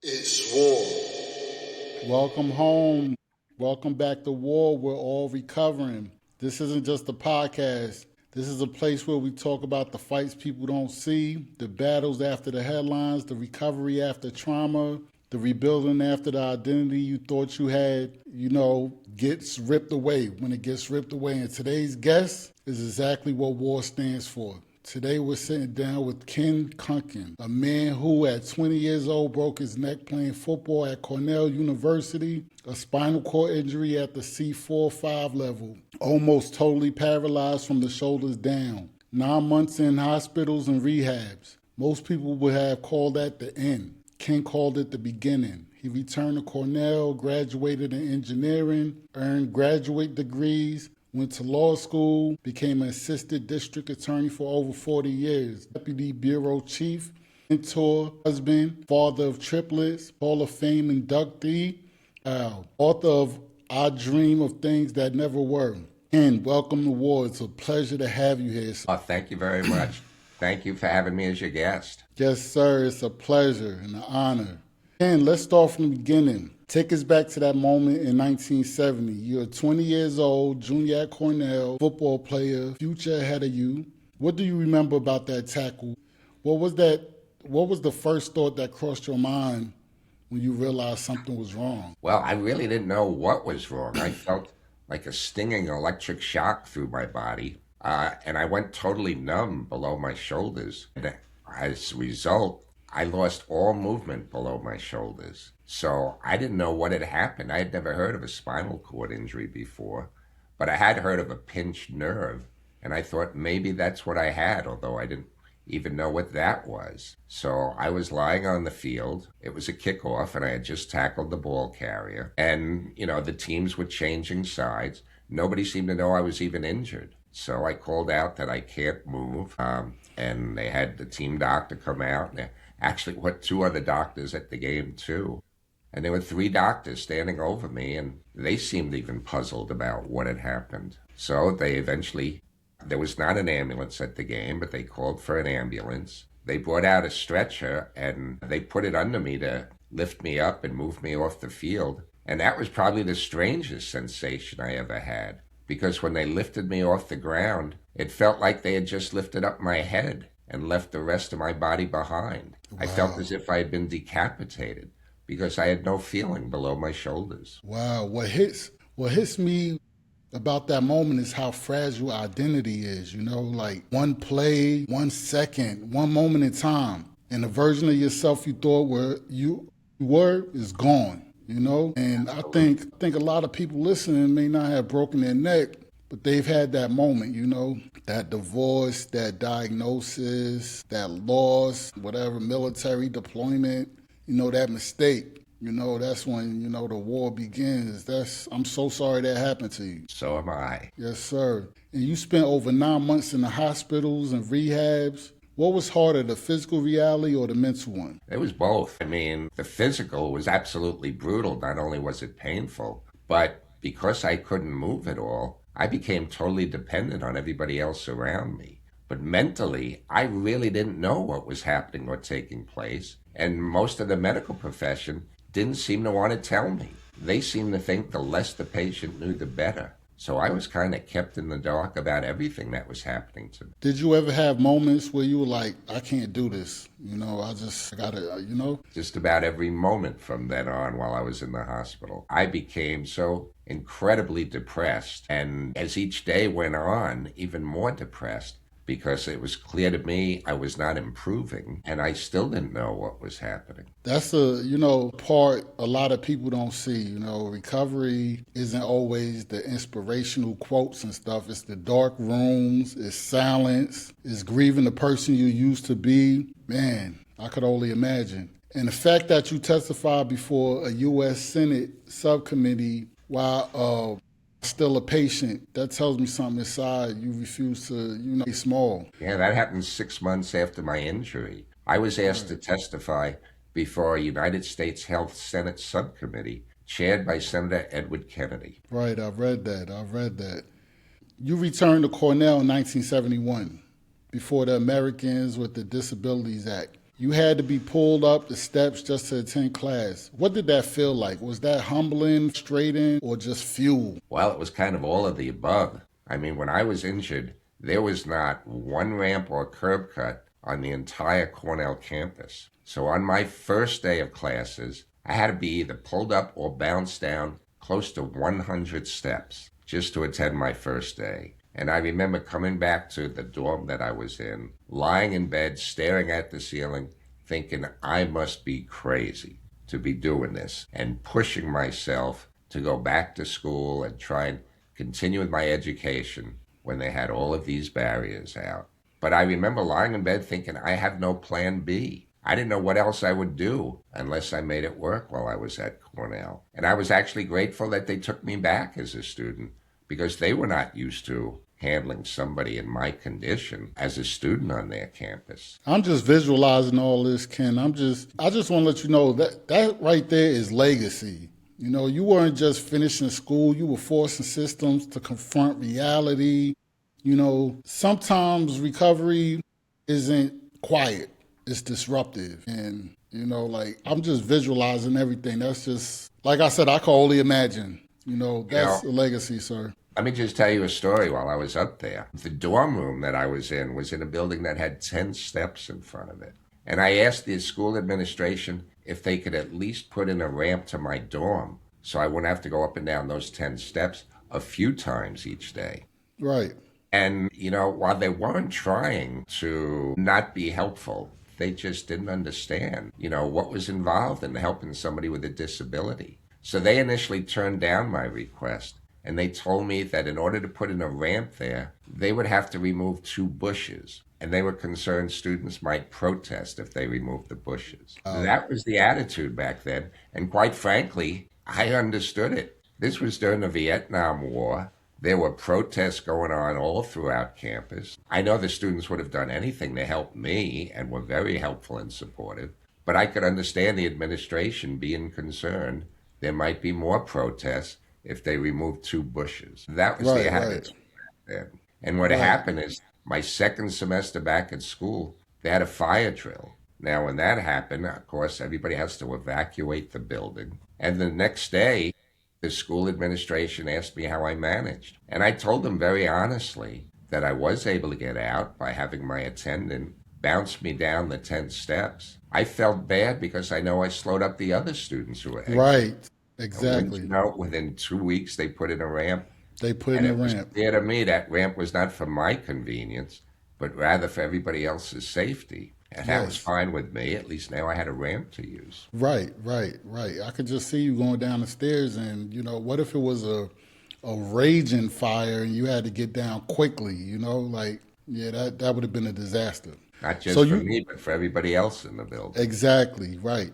It's war. Welcome home. Welcome back to War. We're all recovering. This isn't just a podcast. This is a place where we talk about the fights people don't see, the battles after the headlines, the recovery after trauma, the rebuilding after the identity you thought you had, gets ripped away when it gets ripped away. And today's guest is exactly what WAR stands for. Today we're sitting down with Ken Kunken, a man who at 20 years old broke his neck playing football at Cornell University, a spinal cord injury at the C4-5 level, almost totally paralyzed from the shoulders down, 9 months in hospitals and rehabs. Most people would have called that the end. Ken called it the beginning. He returned to Cornell, graduated in engineering, earned graduate degrees, went to law school, became an assistant district attorney for over 40 years, deputy bureau chief, mentor, husband, father of triplets, Hall of Fame inductee, author of I Dream of Things That Never Were. And welcome to WAR. It's a pleasure to have you here. Oh, thank you very much. Thank you for having me as your guest. Yes, sir. It's a pleasure and an honor. And let's start from the beginning. Take us back to that moment in 1970. You're 20 years old, junior at Cornell, football player, future ahead of you. What do you remember about that tackle? What was the first thought that crossed your mind when you realized something was wrong? Well, I really didn't know what was wrong. I felt like a stinging electric shock through my body, and I went totally numb below my shoulders. And as a result, I lost all movement below my shoulders. So I didn't know what had happened. I had never heard of a spinal cord injury before, but I had heard of a pinched nerve, and I thought maybe that's what I had, although I didn't even know what that was. So I was lying on the field. It was a kickoff, and I had just tackled the ball carrier. And, the teams were changing sides. Nobody seemed to know I was even injured. So I called out that I can't move, and they had the team doctor come out. And actually, what, two other doctors at the game, too. And there were three doctors standing over me, and they seemed even puzzled about what had happened. So there was not an ambulance at the game, but they called for an ambulance. They brought out a stretcher, and they put it under me to lift me up and move me off the field. And that was probably the strangest sensation I ever had, because when they lifted me off the ground, it felt like they had just lifted up my head and left the rest of my body behind. Wow. I felt as if I had been decapitated because I had no feeling below my shoulders. Wow. What hits me about that moment is how fragile identity is, like one play, 1 second, one moment in time. And the version of yourself you thought you were is gone, And I think a lot of people listening may not have broken their neck, but they've had that moment, that divorce, that diagnosis, that loss, whatever, military deployment, that mistake. That's when, the war begins. I'm so sorry that happened to you. So am I. Yes, sir. And you spent over 9 months in the hospitals and rehabs. What was harder, the physical reality or the mental one? It was both. I mean, the physical was absolutely brutal. Not only was it painful, but because I couldn't move at all, I became totally dependent on everybody else around me. But mentally, I really didn't know what was happening or taking place. And most of the medical profession didn't seem to want to tell me. They seemed to think the less the patient knew, the better. So I was kind of kept in the dark about everything that was happening to me. Did you ever have moments where you were like, I can't do this? I just gotta. Just about every moment from then on while I was in the hospital. I became so incredibly depressed. And as each day went on, even more depressed, because it was clear to me I was not improving, and I still didn't know what was happening. That's part a lot of people don't see. Recovery isn't always the inspirational quotes and stuff. It's the dark rooms, it's silence, it's grieving the person you used to be. Man, I could only imagine. And the fact that you testified before a U.S. Senate subcommittee while still a patient, that tells me something inside you refuse to, be small. Yeah, that happened 6 months after my injury. I was asked to testify before a United States Health Senate subcommittee chaired by Senator Edward Kennedy. Right, I've read that. You returned to Cornell in 1971 before the Americans with the Disabilities Act. You had to be pulled up the steps just to attend class. What did that feel like? Was that humbling, frustrating, or just fuel? Well, it was kind of all of the above. I mean, when I was injured, there was not one ramp or curb cut on the entire Cornell campus. So on my first day of classes, I had to be either pulled up or bounced down close to 100 steps just to attend my first day. And I remember coming back to the dorm that I was in, lying in bed, staring at the ceiling, thinking I must be crazy to be doing this, and pushing myself to go back to school and try and continue with my education when they had all of these barriers out. But I remember lying in bed thinking I have no plan B. I didn't know what else I would do unless I made it work while I was at Cornell. And I was actually grateful that they took me back as a student because they were not used to handling somebody in my condition as a student on their campus. I'm just visualizing all this, Ken. I just want to let you know that right there is legacy. You know, you weren't just finishing school, you were forcing systems to confront reality. You know, sometimes recovery isn't quiet, it's disruptive. And, you know, like, I'm just visualizing everything. That's just, like I said, I can only imagine. You know, that's a legacy, sir. Let me just tell you a story while I was up there. The dorm room that I was in a building that had 10 steps in front of it. And I asked the school administration if they could at least put in a ramp to my dorm so I wouldn't have to go up and down those 10 steps a few times each day. Right. And, you know, while they weren't trying to not be helpful, they just didn't understand, you know, what was involved in helping somebody with a disability. So they initially turned down my request. And they told me that in order to put in a ramp there, they would have to remove 2 bushes. And they were concerned students might protest if they removed the bushes. That was the attitude back then. And quite frankly, I understood it. This was during the Vietnam War. There were protests going on all throughout campus. I know the students would have done anything to help me and were very helpful and supportive. But I could understand the administration being concerned there might be more protests if they removed 2 bushes. That was the attitude back then. And what happened is my second semester back at school, they had a fire drill. Now, when that happened, of course, everybody has to evacuate the building. And the next day, the school administration asked me how I managed. And I told them very honestly that I was able to get out by having my attendant bounce me down the 10 steps. I felt bad because I know I slowed up the other students who were exiting. Right. Exactly. You know, within 2 weeks, they put in a ramp. They put in a ramp. It was clear to me that ramp was not for my convenience, but rather for everybody else's safety. And that was fine with me. At least now I had a ramp to use. Right. I could just see you going down the stairs and, you know, what if it was a raging fire and you had to get down quickly, you know? Like, yeah, that would have been a disaster. Not just for me, but for everybody else in the building. Exactly, right.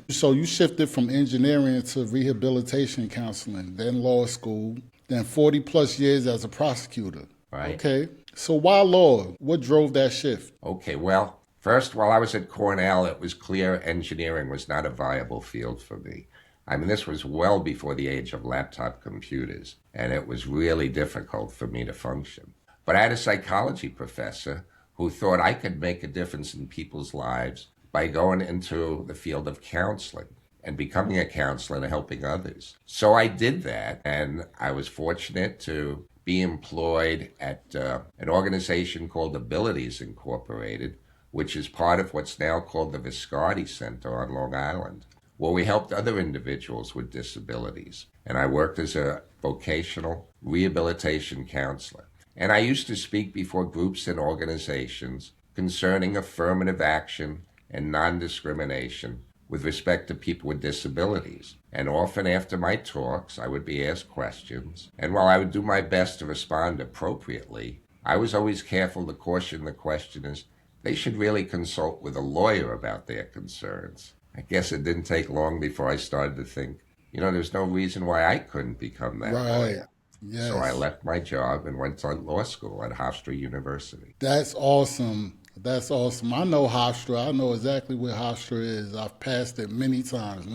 So you shifted from engineering to rehabilitation counseling, then law school, then 40 plus years as a prosecutor. Right. Okay. So why law? What drove that shift? Okay, well, first, while I was at Cornell, it was clear engineering was not a viable field for me. I mean, this was well before the age of laptop computers, and it was really difficult for me to function. But I had a psychology professor who thought I could make a difference in people's lives by going into the field of counseling and becoming a counselor and helping others. So I did that, and I was fortunate to be employed at an organization called Abilities Incorporated, which is part of what's now called the Viscardi Center on Long Island, where we helped other individuals with disabilities. And I worked as a vocational rehabilitation counselor. And I used to speak before groups and organizations concerning affirmative action and non-discrimination with respect to people with disabilities. And often after my talks, I would be asked questions. And while I would do my best to respond appropriately, I was always careful to caution the questioners they should really consult with a lawyer about their concerns. I guess it didn't take long before I started to think, you know, there's no reason why I couldn't become that lawyer. Yes. So I left my job and went to law school at Hofstra University. That's awesome. I know Hofstra. I know exactly where Hofstra is. I've passed it many times.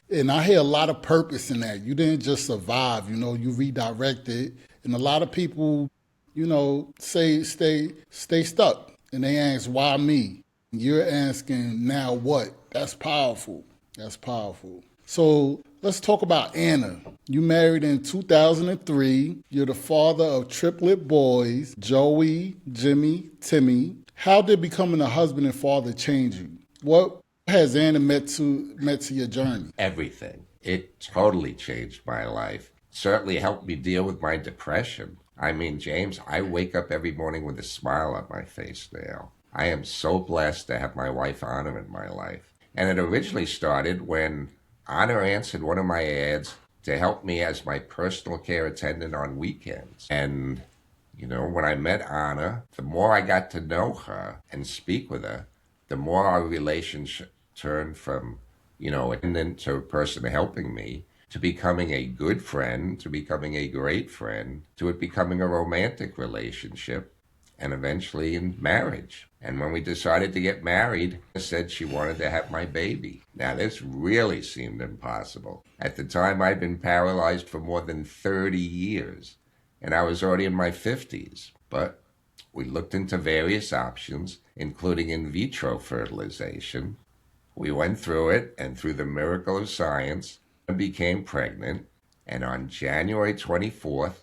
And I hear a lot of purpose in that. You didn't just survive, you know, you redirected. And a lot of people, you know, stay stuck. And they ask, why me? You're asking, now what? That's powerful. That's powerful. So let's talk about Anna. You married in 2003. You're the father of triplet boys, Joey, Jimmy, Timmy. How did becoming a husband and father change you? What has Anna met to your journey? Everything. It totally changed my life. Certainly helped me deal with my depression. I mean, James, I wake up every morning with a smile on my face now. I am so blessed to have my wife Anna in my life. And it originally started when Anna answered one of my ads to help me as my personal care attendant on weekends. And, you know, when I met Anna, the more I got to know her and speak with her, the more our relationship turned from, you know, attendant to a person helping me, to becoming a good friend, to becoming a great friend, to it becoming a romantic relationship, and eventually in marriage. And when we decided to get married, I said she wanted to have my baby. Now, this really seemed impossible. At the time, I'd been paralyzed for more than 30 years, and I was already in my 50s. But we looked into various options, including in vitro fertilization. We went through it, and through the miracle of science, I became pregnant. And on January 24th,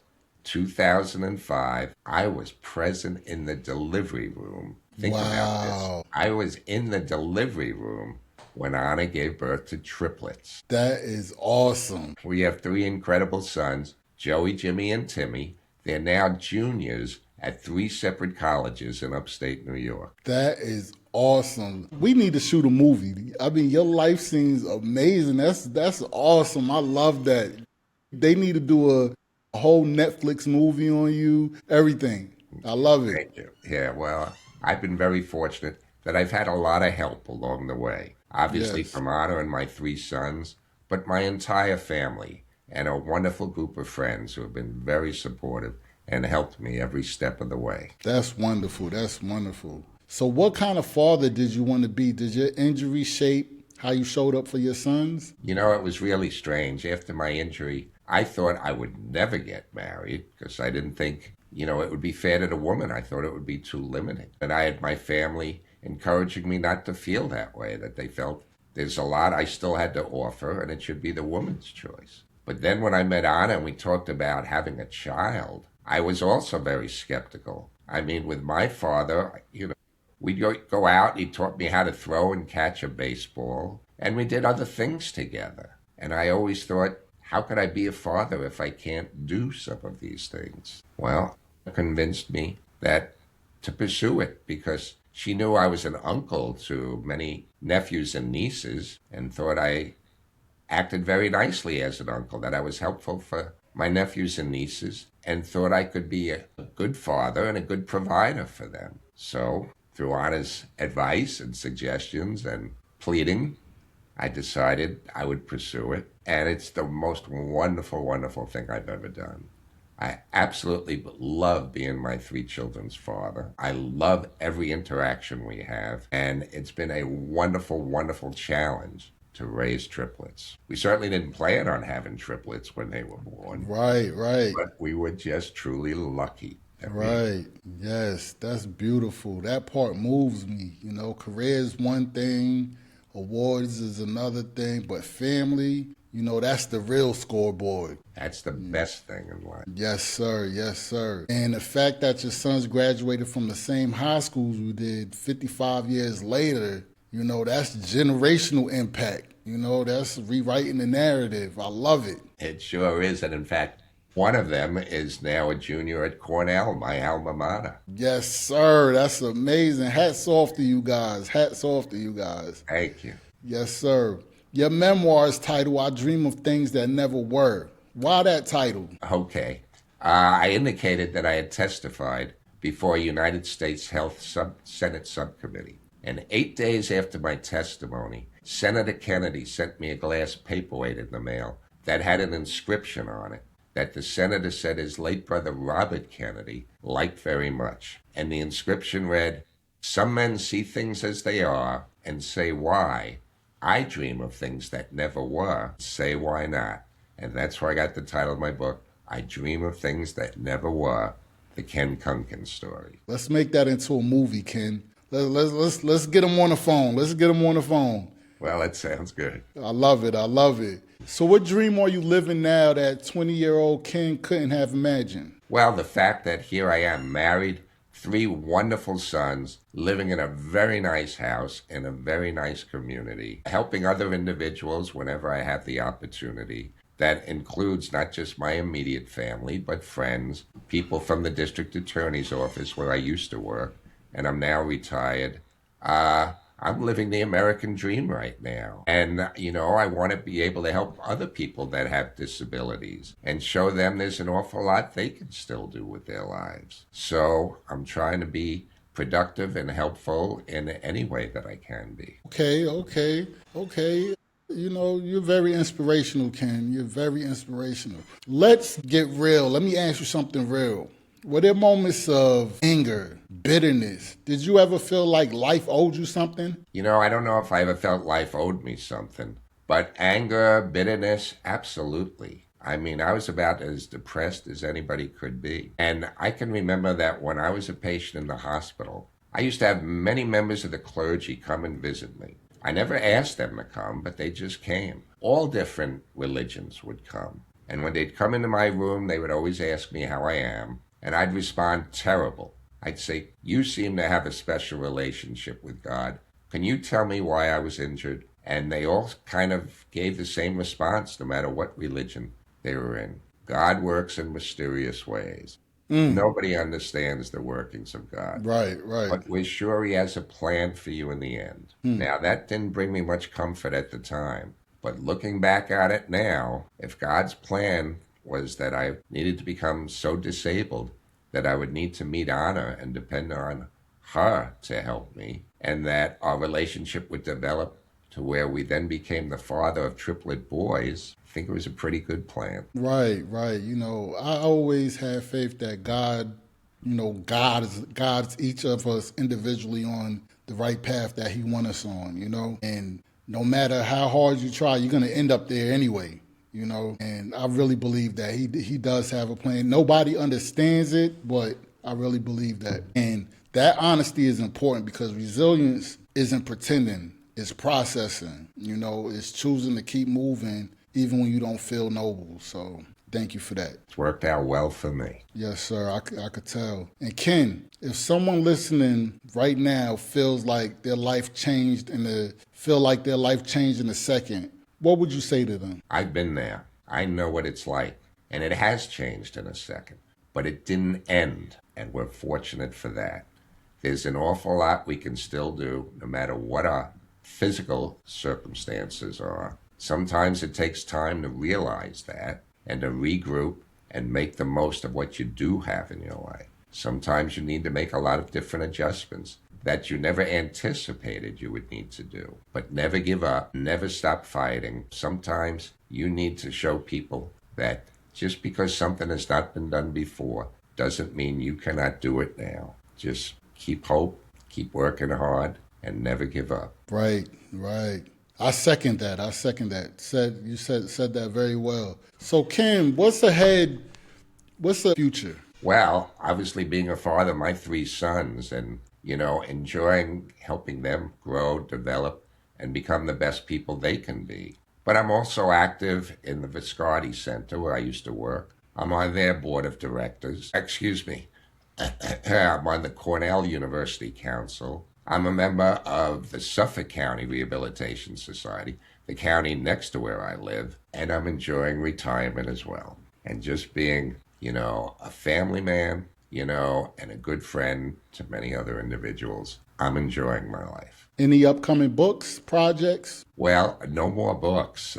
2005, I was present in the delivery room. Think about this. I was in the delivery room when Anna gave birth to triplets. That is awesome. We have 3 incredible sons, Joey, Jimmy, and Timmy. They're now juniors at 3 separate colleges in upstate New York. That is awesome. We need to shoot a movie. I mean, your life seems amazing. That's awesome. I love that. They need to do a whole Netflix movie on you, everything. I love it. Thank you. Yeah, well, I've been very fortunate that I've had a lot of help along the way. Obviously from Anna and my 3 sons, but my entire family and a wonderful group of friends who have been very supportive and helped me every step of the way. That's wonderful. That's wonderful. So what kind of father did you want to be? Did your injury shape how you showed up for your sons? You know, it was really strange. After my injury, I thought I would never get married because I didn't think, you know, it would be fair to the woman. I thought it would be too limiting. And I had my family encouraging me not to feel that way, that they felt there's a lot I still had to offer and it should be the woman's choice. But then when I met Anna and we talked about having a child, I was also very skeptical. I mean, with my father, you know, we'd go out, he taught me how to throw and catch a baseball, and we did other things together. And I always thought, how could I be a father if I can't do some of these things? Well, it convinced me that to pursue it because she knew I was an uncle to many nephews and nieces and thought I acted very nicely as an uncle, that I was helpful for my nephews and nieces, and thought I could be a good father and a good provider for them. So, through Anna's advice and suggestions and pleading, I decided I would pursue it. And it's the most wonderful, wonderful thing I've ever done. I absolutely love being my 3 children's father. I love every interaction we have. And it's been a wonderful, wonderful challenge to raise triplets. We certainly didn't plan on having triplets when they were born. Right. But we were just truly lucky. Right. Yes, that's beautiful. That part moves me. You know, career is one thing, awards is another thing, but family, you know, that's the real scoreboard. That's the best thing in life. Yes, sir. Yes, sir. And the fact that your sons graduated from the same high schools you did 55 years later, you know, that's generational impact. You know, that's rewriting the narrative. I love it. It sure is. And in fact, one of them is now a junior at Cornell, my alma mater. Yes, sir. That's amazing. Hats off to you guys. Hats off to you guys. Thank you. Yes, sir. Your memoir is titled, I Dream of Things That Never Were. Why that title? Okay. I indicated that I had testified before a United States Health Senate subcommittee. And 8 days after my testimony, Senator Kennedy sent me a glass paperweight in the mail that had an inscription on it that the senator said his late brother Robert Kennedy liked very much. And the inscription read, "Some men see things as they are and say why. I dream of things that never were. Say why not." And that's where I got the title of my book, I Dream of Things That Never Were, the Ken Kunken story. Let's make that into a movie, Ken. Let's get him on the phone. Let's get him on the phone. Well, that sounds good. I love it. I love it. So what dream are you living now that 20-year-old Ken couldn't have imagined? Well, the fact that here I am, married, 3 wonderful sons, living in a very nice house in a very nice community, helping other individuals whenever I have the opportunity. That includes not just my immediate family, but friends, people from the district attorney's office where I used to work, and I'm now retired. I'm living the American dream right now. And, I want to be able to help other people that have disabilities and show them there's an awful lot they can still do with their lives. So I'm trying to be productive and helpful in any way that I can be. Okay. You're very inspirational, Ken. You're very inspirational. Let's get real. Let me ask you something real. Were there moments of anger, bitterness? Did you ever feel like life owed you something? I don't know if I ever felt life owed me something, but anger, bitterness, absolutely. I mean, I was about as depressed as anybody could be. And I can remember that when I was a patient in the hospital, I used to have many members of the clergy come and visit me. I never asked them to come, but they just came. All different religions would come. And when they'd come into my room, they would always ask me how I am. And I'd respond, terrible. I'd say, you seem to have a special relationship with God. Can you tell me why I was injured? And they all kind of gave the same response, no matter what religion they were in. God works in mysterious ways. Nobody understands the workings of God. Right. But we're sure he has a plan for you in the end. Now, that didn't bring me much comfort at the time. But looking back at it now, if God's plan was that I needed to become so disabled that I would need to meet Anna and depend on her to help me, and that our relationship would develop to where we then became the father of triplet boys, I think it was a pretty good plan. Right. I always have faith that God guides each of us individually on the right path that he wants us on, and no matter how hard you try, you're going to end up there anyway. And I really believe that he does have a plan. Nobody understands it, but I really believe that. And that honesty is important because resilience isn't pretending, it's processing. It's choosing to keep moving even when you don't feel noble. So thank you for that. It's worked out well for me. Yes, sir. I could tell. And Ken, if someone listening right now feels like their life changed in a second, what would you say to them? I've been there. I know what it's like. And it has changed in a second. But it didn't end. And we're fortunate for that. There's an awful lot we can still do, no matter what our physical circumstances are. Sometimes it takes time to realize that and to regroup and make the most of what you do have in your life. Sometimes you need to make a lot of different adjustments that you never anticipated you would need to do. But never give up, never stop fighting. Sometimes you need to show people that just because something has not been done before doesn't mean you cannot do it now. Just keep hope, keep working hard, and never give up. Right. I second that. You said that very well. So Ken, what's ahead? What's the future? Well, obviously being a father of my 3 sons and enjoying helping them grow, develop, and become the best people they can be. But I'm also active in the Viscardi Center where I used to work. I'm on their board of directors. I'm on the Cornell University Council. I'm a member of the Suffolk County Rehabilitation Society, the county next to where I live, and I'm enjoying retirement as well. And just being, a family man, and a good friend to many other individuals. I'm enjoying my life. Any upcoming books, projects? Well, no more books,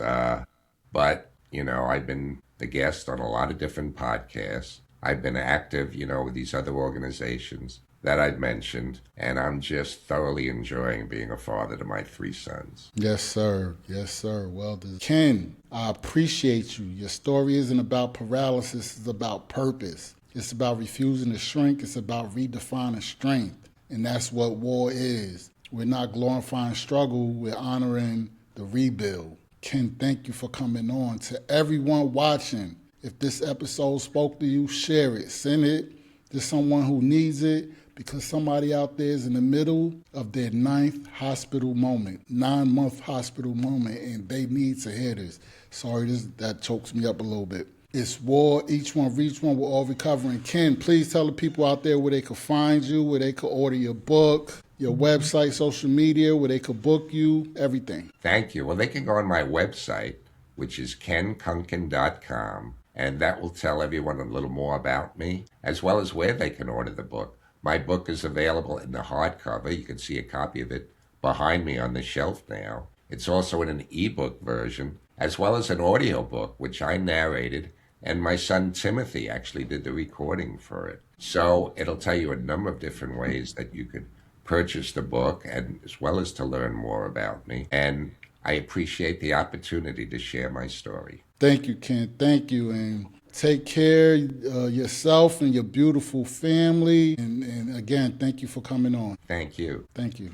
but, I've been the guest on a lot of different podcasts. I've been active, with these other organizations that I've mentioned, and I'm just thoroughly enjoying being a father to my 3 sons. Yes, sir. Well done. Ken, I appreciate you. Your story isn't about paralysis, it's about purpose. It's about refusing to shrink. It's about redefining strength. And that's what W.A.R is. We're not glorifying struggle. We're honoring the rebuild. Ken, thank you for coming on. To everyone watching, if this episode spoke to you, share it. Send it to someone who needs it because somebody out there is in the middle of their 9th hospital moment, 9-month hospital moment, and they need to hear this. Sorry, that chokes me up a little bit. It's WAR, each one reach one, we're all recovering. Ken, please tell the people out there where they can find you, where they can order your book, your website, social media, where they could book you, everything. Thank you. Well, they can go on my website, which is kenkunken.com, and that will tell everyone a little more about me, as well as where they can order the book. My book is available in the hardcover. You can see a copy of it behind me on the shelf now. It's also in an ebook version, as well as an audio book, which I narrated, and my son Timothy actually did the recording for it. So it'll tell you a number of different ways that you could purchase the book, and as well as to learn more about me. And I appreciate the opportunity to share my story. Thank you, Ken. Thank you. And take care of yourself and your beautiful family. And again, thank you for coming on. Thank you. Thank you.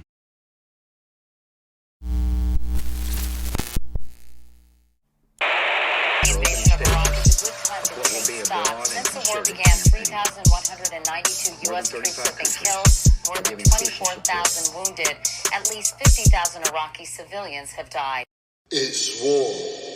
Since the war began, 3,192 U.S. troops have been killed, more than 24,000 wounded. At least 50,000 Iraqi civilians have died. It's war.